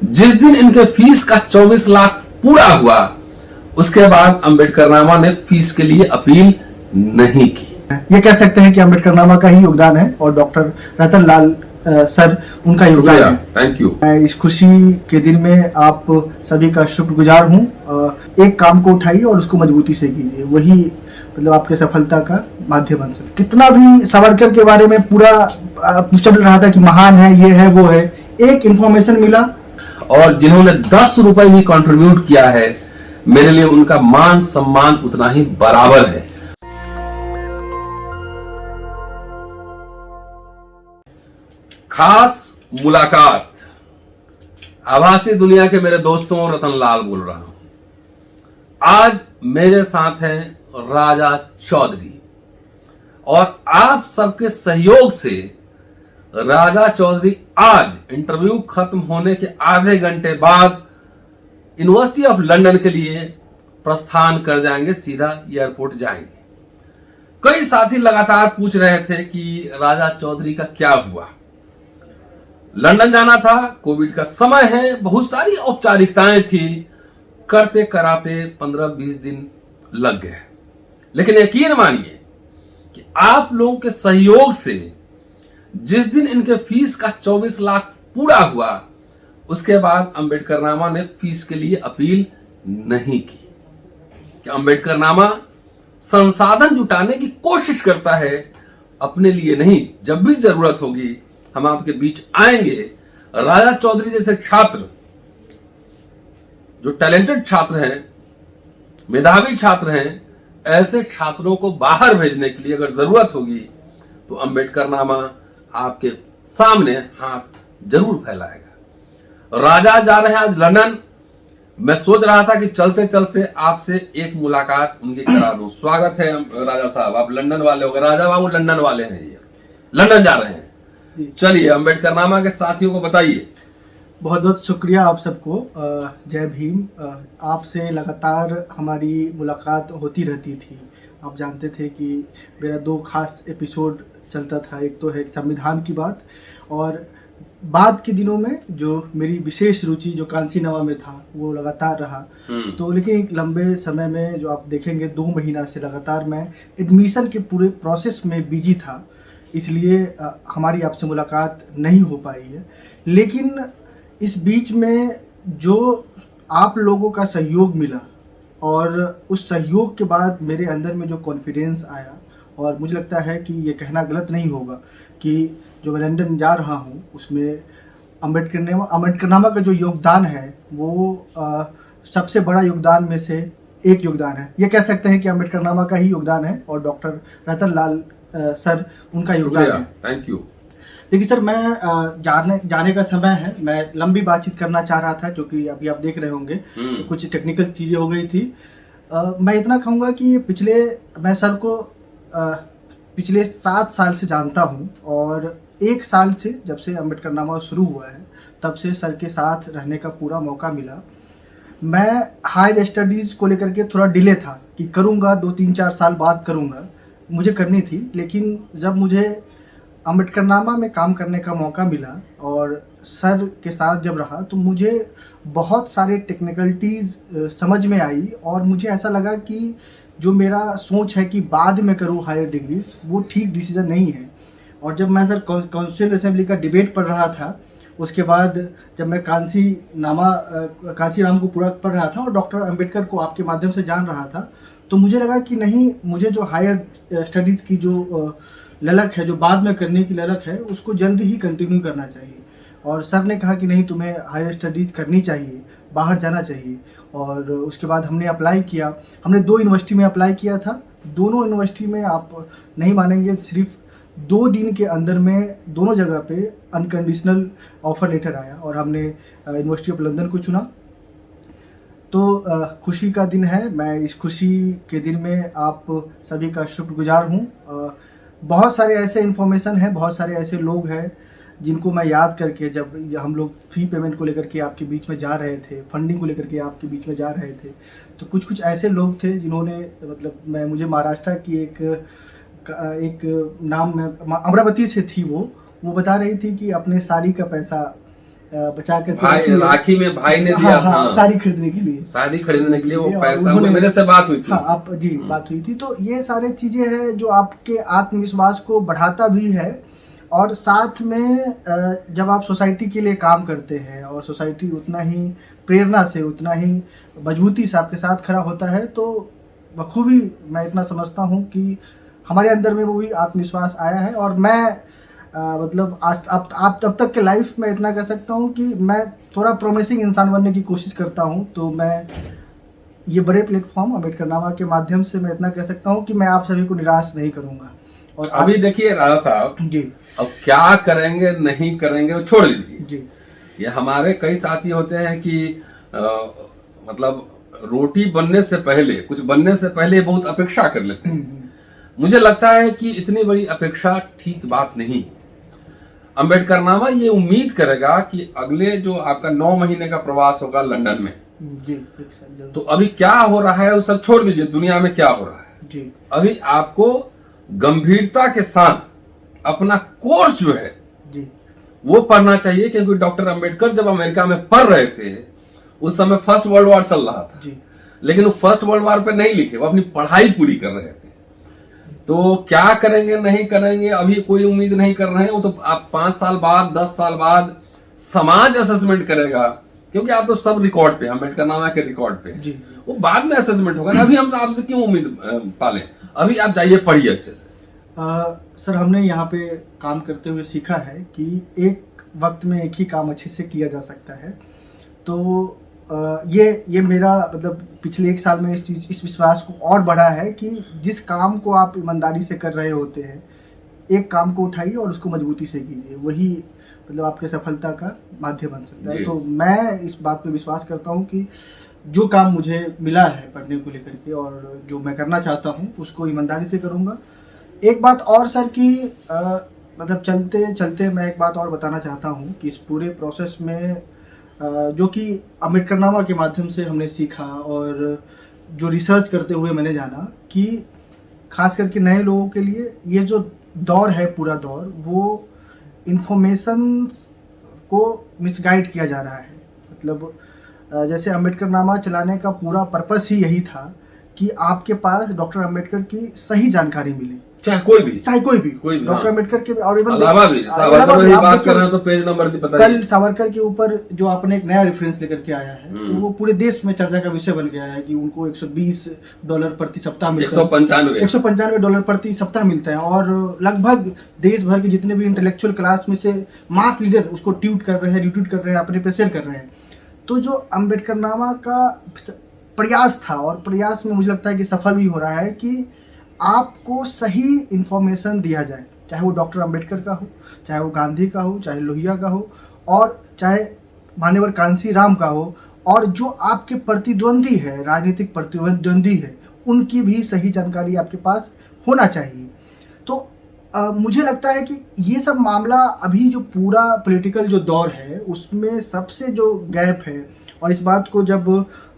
जिस दिन इनके फीस का 24 लाख पूरा हुआ, उसके बाद अम्बेडकरनामा ने फीस के लिए अपील नहीं की। ये कह सकते हैं कि अम्बेडकरनामा का ही योगदान है और डॉक्टर रतन लाल सर उनका योगदान है। Thank you. मैं इस खुशी के दिन में आप सभी का शुक्रगुजार हूँ। एक काम को उठाइए और उसको मजबूती से कीजिए, वही मतलब आपके सफलता का माध्यम बन सकता। कितना भी सावरकर के बारे में पूरा चल रहा था कि महान है, ये है वो है, एक इंफॉर्मेशन मिला और जिन्होंने 10 रुपए भी कंट्रीब्यूट किया है, मेरे लिए उनका मान सम्मान उतना ही बराबर है। खास मुलाकात। आभासी दुनिया के मेरे दोस्तों, रतन लाल बोल रहा हूं। आज मेरे साथ हैं राजा चौधरी और आप सबके सहयोग से राजा चौधरी आज इंटरव्यू खत्म होने के आधे घंटे बाद यूनिवर्सिटी ऑफ लंदन के लिए प्रस्थान कर जाएंगे, सीधा एयरपोर्ट जाएंगे। कई साथी लगातार पूछ रहे थे कि राजा चौधरी का क्या हुआ। लंदन जाना था, कोविड का समय है, बहुत सारी औपचारिकताएं थी, करते कराते 15-20 दिन लग गए। लेकिन यकीन मानिए कि आप लोगों के सहयोग से जिस दिन इनके फीस का 24 लाख पूरा हुआ, उसके बाद अम्बेडकरनामा ने फीस के लिए अपील नहीं की। कि अम्बेडकरनामा संसाधन जुटाने की कोशिश करता है, अपने लिए नहीं। जब भी जरूरत होगी हम आपके बीच आएंगे। राजा चौधरी जैसे छात्र, जो टैलेंटेड छात्र हैं, मेधावी छात्र हैं, ऐसे छात्रों को बाहर भेजने के लिए अगर जरूरत होगी तो अम्बेडकरनामा आपके सामने हाथ जरूर फैलाएगा। राजा जा रहे हैं आज लंदन। मैं सोच रहा था कि चलते चलते आपसे एक मुलाकात उनकी करा दूं। स्वागत है राजा साहब, आप लंदन वाले हो गए। राजा बाबू लंदन वाले हैं, ये लंदन जा रहे हैं। चलिए अम्बेडकरनामा के साथियों को बताइए। बहुत बहुत शुक्रिया आप सबको। जय भीम। आपसे लगातार हमारी मुलाकात होती रहती थी। आप जानते थे कि मेरा 2 खास एपिसोड चलता था। एक तो है संविधान की बात, और बाद के दिनों में जो मेरी विशेष रुचि जो कांसीनामा में था वो लगातार रहा। तो लेकिन एक लंबे समय में जो आप देखेंगे 2 महीना से लगातार मैं एडमिशन के पूरे प्रोसेस में बिजी था, इसलिए हमारी आपसे मुलाकात नहीं हो पाई है। लेकिन इस बीच में जो आप लोगों का सहयोग मिला और उस सहयोग के बाद मेरे अंदर में जो कॉन्फिडेंस आया, और मुझे लगता है कि ये कहना गलत नहीं होगा कि जो मैं लंदन जा रहा हूँ उसमें अम्बेडकरनामा का जो योगदान है वो सबसे बड़ा योगदान में से एक योगदान है। ये कह सकते हैं कि अम्बेडकरनामा का ही योगदान है और डॉक्टर रतन लाल सर उनका योगदान है। Thank you. देखिए सर, मैं जाने का समय है। मैं लंबी बातचीत करना चाह रहा था क्योंकि अभी आप देख रहे होंगे कुछ टेक्निकल चीज़ें हो गई थी। मैं इतना कहूँगा कि मैं सर को पिछले 7 साल से जानता हूँ, और 1 साल से जब से अम्बेडकरनामा शुरू हुआ है तब से सर के साथ रहने का पूरा मौका मिला। मैं हायर स्टडीज़ को लेकर के थोड़ा डिले था कि करूँगा, 2-3-4 साल बाद करूँगा, मुझे करनी थी। लेकिन जब मुझे अम्बेडकरनामा में काम करने का मौका मिला और सर के साथ जब रहा तो मुझे बहुत सारे टेक्निकलिटीज़ समझ में आई, और मुझे ऐसा लगा कि जो मेरा सोच है कि बाद में करूँ हायर डिग्रीज, वो ठीक डिसीजन नहीं है। और जब मैं सर कॉन्स्टिट्यूएंट असेंबली का डिबेट पढ़ रहा था, उसके बाद जब मैं कांसीराम को पूरा पढ़ रहा था और डॉक्टर अंबेडकर को आपके माध्यम से जान रहा था, तो मुझे लगा कि नहीं, मुझे जो हायर स्टडीज़ की जो ललक है, जो बाद में करने की ललक है, उसको जल्दी ही कंटिन्यू करना चाहिए। और सर ने कहा कि नहीं, तुम्हें हायर स्टडीज़ करनी चाहिए, बाहर जाना चाहिए। और उसके बाद हमने अप्लाई किया। हमने 2 यूनिवर्सिटी में अप्लाई किया था। दोनों यूनिवर्सिटी में आप नहीं मानेंगे, सिर्फ 2 दिन के अंदर में दोनों जगह पे अनकंडीशनल ऑफर लेटर आया और हमने यूनिवर्सिटी ऑफ लंदन को चुना। तो खुशी का दिन है। मैं इस खुशी के दिन में आप सभी का शुक्रगुजार हूँ। बहुत सारे ऐसे इन्फॉर्मेशन हैं, बहुत सारे ऐसे लोग हैं जिनको मैं याद करके, जब हम लोग फी पेमेंट को लेकर के आपके बीच में जा रहे थे, फंडिंग को लेकर के आपके बीच में जा रहे थे, तो कुछ ऐसे लोग थे जिन्होंने मुझे महाराष्ट्र की एक नाम में अमरावती से थी, वो बता रही थी कि अपने साड़ी का पैसा बचा कर भाई राखी में भाई ने दिया था साड़ी खरीदने के लिए, साड़ी खरीदने के लिए वो पैसा उन्होंने मेरे से बात हुई थी। हाँ, आप जी बात हुई थी। तो ये सारे चीजें हैं जो आपके आत्मविश्वास को बढ़ाता भी है, और साथ में जब आप सोसाइटी के लिए काम करते हैं और सोसाइटी उतना ही प्रेरणा से, उतना ही मजबूती से आपके साथ खड़ा होता है, तो बखूबी मैं इतना समझता हूँ कि हमारे अंदर में वो भी आत्मविश्वास आया है। और मैं मतलब आज आप तब तक के लाइफ में इतना कह सकता हूँ कि मैं थोड़ा प्रोमिसिंग इंसान बनने की कोशिश करता हूँ। तो मैं ये बड़े प्लेटफॉर्म अम्बेडकरनामा के माध्यम से मैं इतना कह सकता हूँ कि मैं आप सभी को निराश नहीं करूँगा। और अभी देखिए राजा साहब जी, अब क्या करेंगे नहीं करेंगे वो छोड़ दीजिए जी। ये हमारे कई साथी होते हैं कि मतलब रोटी बनने से पहले, कुछ बनने से पहले बहुत अपेक्षा कर लेते हैं। मुझे लगता है कि इतनी बड़ी अपेक्षा ठीक बात नहीं है। अम्बेडकरनामा ये उम्मीद करेगा कि अगले जो आपका 9 महीने का प्रवास होगा लंदन में जी, तो अभी क्या हो रहा है वो सब छोड़ दीजिए, दुनिया में क्या हो रहा है जी, अभी आपको गंभीरता के साथ अपना कोर्स जो है जी, वो पढ़ना चाहिए। क्योंकि डॉक्टर अंबेडकर जब अमेरिका में पढ़ रहे थे उस समय फर्स्ट वर्ल्ड वॉर चल रहा था जी। लेकिन वो फर्स्ट वर्ल्ड वॉर पे नहीं लिखे, वो अपनी पढ़ाई पूरी कर रहे थे। तो क्या करेंगे नहीं करेंगे अभी कोई उम्मीद नहीं कर रहे हैं। वो तो आप 5 साल बाद 10 साल बाद समाज असेसमेंट करेगा, क्योंकि आप तो सब रिकॉर्ड पे, अम्बेडकरनामा के रिकॉर्ड पे जी। वो बाद में असेसमेंट होगा ना। अभी हम आपसे क्यों उम्मीद पालें? अभी आप जाइए पढ़िए अच्छे से। सर हमने यहाँ पे काम करते हुए सीखा है कि एक वक्त में एक ही काम अच्छे से किया जा सकता है। तो ये मेरा मतलब पिछले 1 साल में इस विश्वास को और बढ़ा है कि जिस काम को आप ईमानदारी से कर रहे होते हैं, एक काम को उठाइए और उसको मजबूती से कीजिए, वही मतलब आपके सफलता का माध्यम बन सकता है। तो मैं इस बात पे विश्वास करता हूँ कि जो काम मुझे मिला है पढ़ने को लेकर के और जो मैं करना चाहता हूँ उसको ईमानदारी से करूँगा। एक बात और सर कि मतलब चलते चलते मैं एक बात और बताना चाहता हूँ कि इस पूरे प्रोसेस में जो कि अम्बेडकरनामा के माध्यम से हमने सीखा और जो रिसर्च करते हुए मैंने जाना कि खास करके नए लोगों के लिए ये जो दौर है, पूरा दौर, वो इंफॉर्मेशन को मिसगाइड किया जा रहा है। मतलब जैसे अम्बेडकरनामा चलाने का पूरा पर्पस ही यही था कि आपके पास डॉक्टर अम्बेडकर की सही जानकारी मिले, चाहे कोई भी डॉक्टर अम्बेडकर के और अलावा भी सावरकर की बात कर रहे हैं तो पेज नंबर बताइए। कल सावरकर के ऊपर जो आपने एक नया रेफरेंस लेकर के आया है तो वो पूरे देश में चर्चा का विषय बन गया है कि उनको $120 प्रति सप्ताह मिलता है, $195 प्रति सप्ताह मिलता है। और लगभग देश भर के जितने भी इंटेलेक्चुअल क्लास में से मास लीडर उसको ट्वीट कर रहे हैं, रिट्वीट कर रहे हैं, अपने पे शेयर कर रहे हैं। तो जो अम्बेडकरनामा का प्रयास था और प्रयास में मुझे लगता है कि सफल भी हो रहा है कि आपको सही इंफॉर्मेशन दिया जाए, चाहे वो डॉक्टर अंबेडकर का हो, चाहे वो गांधी का हो, चाहे लोहिया का हो और चाहे मान्यवर कांसी राम का हो, और जो आपके प्रतिद्वंदी है, राजनीतिक प्रतिद्वंदी है, उनकी भी सही जानकारी आपके पास होना चाहिए। तो मुझे लगता है कि ये सब मामला अभी जो पूरा पॉलिटिकल जो दौर है उसमें सबसे जो गैप है, और इस बात को जब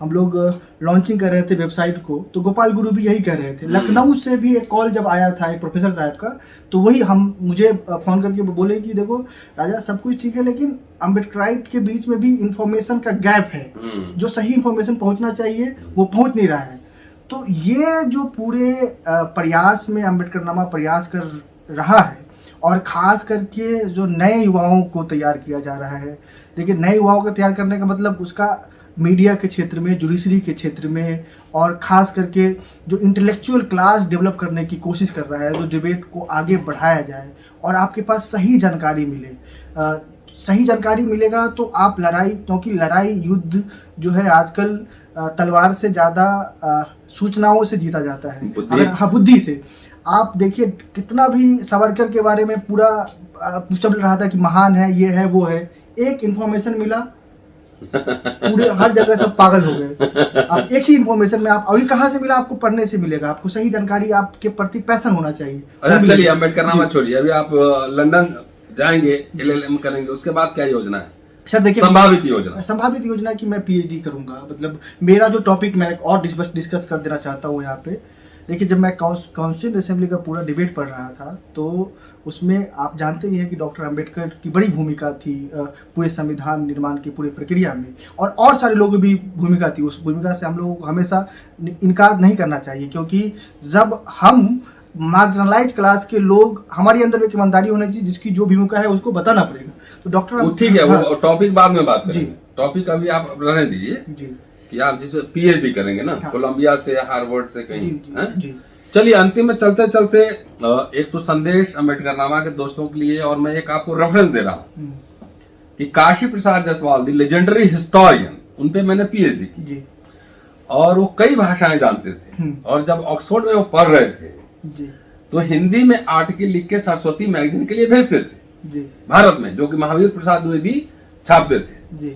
हम लोग लॉन्चिंग कर रहे थे वेबसाइट को तो गोपाल गुरु भी यही कह रहे थे। लखनऊ से भी एक कॉल जब आया था एक प्रोफेसर साहब का, तो वही मुझे फ़ोन करके बोले कि देखो राजा सब कुछ ठीक है लेकिन अम्बेडकराइट के बीच में भी इंफॉर्मेशन का गैप है, जो सही इंफॉर्मेशन पहुंचना चाहिए वो पहुंच नहीं रहा है। तो ये जो पूरे प्रयास में अम्बेडकरनामा प्रयास कर रहा है और ख़ास करके जो नए युवाओं को तैयार किया जा रहा है। देखिए नए युवाओं को तैयार करने का मतलब उसका मीडिया के क्षेत्र में, जुडिशरी के क्षेत्र में, और ख़ास करके जो इंटेलेक्चुअल क्लास डेवलप करने की कोशिश कर रहा है, जो डिबेट को आगे बढ़ाया जाए और आपके पास सही जानकारी मिले। सही जानकारी मिलेगा तो आप लड़ाई, क्योंकि लड़ाई युद्ध जो है आजकल तलवार से ज़्यादा सूचनाओं से जीता जाता है, हाँ बुद्धि से। आप देखिए कितना भी सावरकर के बारे में पूरा चल रहा था कि महान है, ये है वो है, एक इन्फॉर्मेशन मिला पूरे हर जगह सब पागल हो गए। आप एक ही इन्फॉर्मेशन में आप अभी कहाँ से मिला, आपको पढ़ने से मिलेगा, आपको सही जानकारी, आपके प्रति पैशन होना चाहिए। अच्छा चलिए अम्बेडकरनामा छोड़िए, अभी आप लंदन जाएंगे, LLM करेंगे, उसके बाद क्या योजना है? सर देखिए संभावित योजना की मैं PhD करूंगा। मतलब मेरा जो टॉपिक मैं और डिस्कस कर देना चाहता हूँ यहाँ पे। देखिए जब मैं काउंसिल असेंबली का पूरा डिबेट पढ़ रहा था तो उसमें आप जानते ही हैं कि डॉक्टर अंबेडकर की बड़ी भूमिका थी पूरे संविधान निर्माण की पूरी प्रक्रिया में, और सारे लोगों की भी भूमिका थी। उस भूमिका से हम लोगों को हमेशा इनकार नहीं करना चाहिए, क्योंकि जब हम मार्जिनलाइज क्लास के लोग, हमारी अंदर एक ईमानदारी होनी चाहिए, जिसकी जो भूमिका है उसको बताना पड़ेगा। तो डॉक्टर ठीक है, हाँ, वो टॉपिक बाद में बात जी, करेंगे। टॉपिक अभी आप रहने दीजिए जी, कि आप जिसमें पीएचडी करेंगे ना, हाँ, कोलंबिया से, हार्वर्ड से कहीं, जी, हैं? जी, चलिए अंतिम में चलते चलते एक तो संदेश अम्बेडकर नामा के दोस्तों के लिए, और मैं एक आपको रेफरेंस दे रहा हूं कि काशी प्रसाद जायसवाल दी लेजेंडरी हिस्टोरियन, उनपे मैंने पीएचडी की जी, और वो कई भाषाएं जानते थे, और जब ऑक्सफोर्ड में वो पढ़ रहे थे जी, तो हिंदी में आर्टिकल लिख के सरस्वती मैगजीन के लिए भेजते थे जी, भारत में, जो कि महावीर प्रसाद द्विवेदी छापते थे। जी,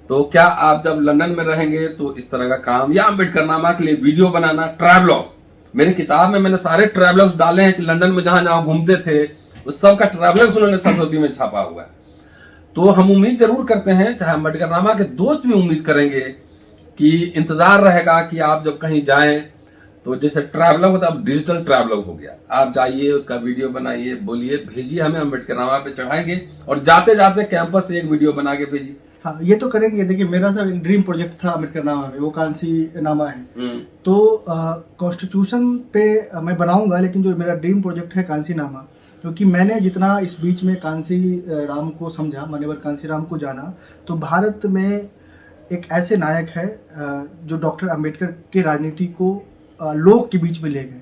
तो क्या आप जब लंदन में रहेंगे तो इस तरह का काम, या अम्बेडकर नामा के लिए वीडियो बनाना, ट्रैवलॉग्स, मेरी किताब में मैंने सारे ट्रैवलॉग्स डाले हैं कि लंदन में जहां जहां घूमते थे उस सब का ट्रैवलॉग्स उन्होंने सरस्वती में छापा हुआ है। तो हम उम्मीद जरूर करते हैं, चाहे अम्बेडकर नामा के दोस्त भी उम्मीद करेंगे कि इंतजार रहेगा कि आप जब कहीं जाएं तो जैसे ट्रैवलॉग होता है, अब डिजिटल ट्रैवलॉग हो गया, आप जाइए, उसका वीडियो बनाइए, बोलिए, भेजिए हमें, अम्बेडकर नामा पे चढ़ाएंगे, और जाते जाते कैंपस से एक वीडियो बना के भेजिए। हाँ, ये तो करेंगे। देखिए, मेरा सर एक ड्रीम प्रोजेक्ट था अम्बेडकर नामा में, वो कांसी नामा है। तो कॉन्स्टिट्यूशन पे मैं बनाऊंगा, लेकिन जो मेरा ड्रीम प्रोजेक्ट है कांसी नामा, क्योंकि मैंने जितना इस बीच में कांसी राम को समझा, मान्यवर कांसी राम को जाना, तो भारत में एक ऐसे नायक है जो डॉक्टर अंबेडकर के राजनीति को लोग के बीच में ले गए।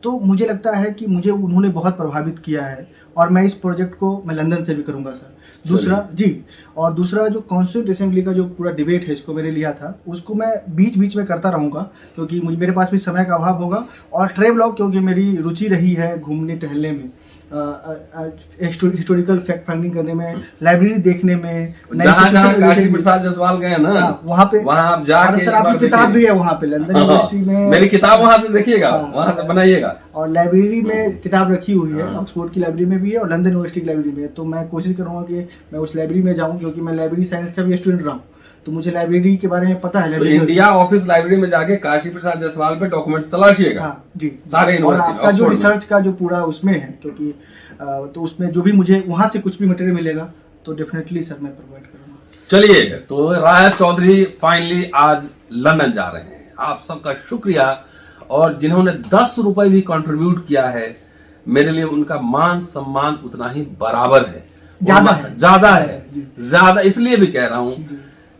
तो मुझे लगता है कि मुझे उन्होंने बहुत प्रभावित किया है, और मैं इस प्रोजेक्ट को मैं लंदन से भी करूंगा सर। दूसरा जी, और दूसरा जो कॉन्स्टिट्यूंट असेंबली का जो पूरा डिबेट है, इसको मैंने लिया था, उसको मैं बीच बीच में करता रहूंगा, क्योंकि मेरे पास भी समय का अभाव होगा। और ट्रैवलॉग, क्योंकि मेरी रुचि रही है घूमने टहलने में, हिस्टोरिकल फैक्ट फाइंडिंग करने में, लाइब्रेरी देखने में, जहाँ जहाँ काशी प्रसाद जायसवाल गए ना, वहाँ पे, वहाँ आप जाके, सर आपकी किताब भी है वहाँ पे लंदन यूनिवर्सिटी में, मेरी किताब वहाँ से देखिएगा, वहाँ से बनाइएगा। और लाइब्रेरी में किताब रखी हुई है, ऑक्सफोर्ड की लाइब्रेरी में भी है और लंदन यूनिवर्सिटी की लाइब्रेरी में है। तो मैं कोशिश करूंगा कि मैं उस लाइब्रेरी में जाऊं, क्योंकि मैं लाइब्रेरी साइंस का भी स्टूडेंट रहा हूँ, तो मुझे लाइब्रेरी के बारे में पता है। तो इंडिया ऑफिस लाइब्रेरी में जाके काशी प्रसाद जायसवाल पे डॉक्यूमेंट्स तलाशिएगा। हाँ जी, सारे और आपका जो यूनिवर्सिटी रिसर्च का जो पूरा उसमें है, क्योंकि तो उसमें जो भी मुझे वहां से कुछ भी मटेरियल मिलेगा तो डेफिनेटली सर मैं प्रोवाइड करूंगा। चलिए, तो राजा चौधरी फाइनली आज लंदन जा रहे हैं। आप सबका शुक्रिया, और जिन्होंने 10 रुपए भी कंट्रीब्यूट किया है, मेरे लिए उनका मान सम्मान उतना ही बराबर है, ज्यादा इसलिए भी कह रहा हूं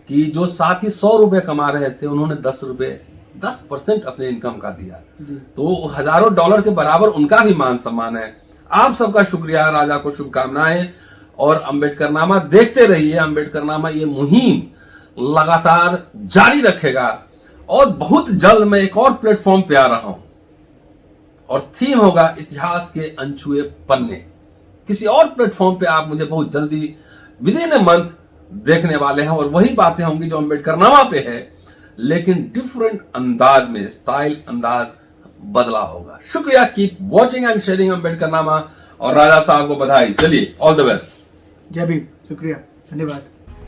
कि जो साथी 100 रुपए कमा रहे थे, उन्होंने 10% अपने इनकम का दिया, तो हजारों डॉलर के बराबर उनका भी मान सम्मान है। आप सबका शुक्रिया, राजा को शुभकामनाएं, और अम्बेडकर नामा देखते रहिए। अम्बेडकर नामा ये मुहिम लगातार जारी रखेगा, और बहुत जल्द मैं एक और प्लेटफॉर्म पे आ रहा हूं, और थीम होगा इतिहास के अनछुए पन्ने। किसी और प्लेटफॉर्म पे आप मुझे बहुत जल्दी विद इन ए मंथ देखने वाले हैं, और वही बातें होंगी जो अम्बेडकर नामा पे है, लेकिन डिफरेंट अंदाज में, स्टाइल, अंदाज बदला होगा। शुक्रिया, keep watching and sharing Ambedkar नामा, और राजा साहब को बधाई। चलिए, ऑल द बेस्ट। जय भीम, शुक्रिया, धन्यवाद।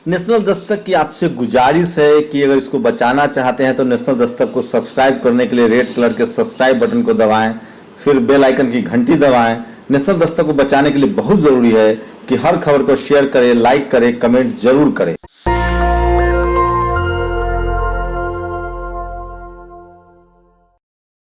नेशनल दस्तक की आपसे गुजारिश है कि अगर इसको बचाना चाहते हैं तो नेशनल दस्तक को सब्सक्राइब करने के लिए रेड कलर के सब्सक्राइब बटन को दबाएं, फिर बेल आइकन की घंटी दबाएं। नेशनल दस्तक को बचाने के लिए बहुत जरूरी है कि हर खबर को शेयर करें, लाइक करें, कमेंट जरूर करें।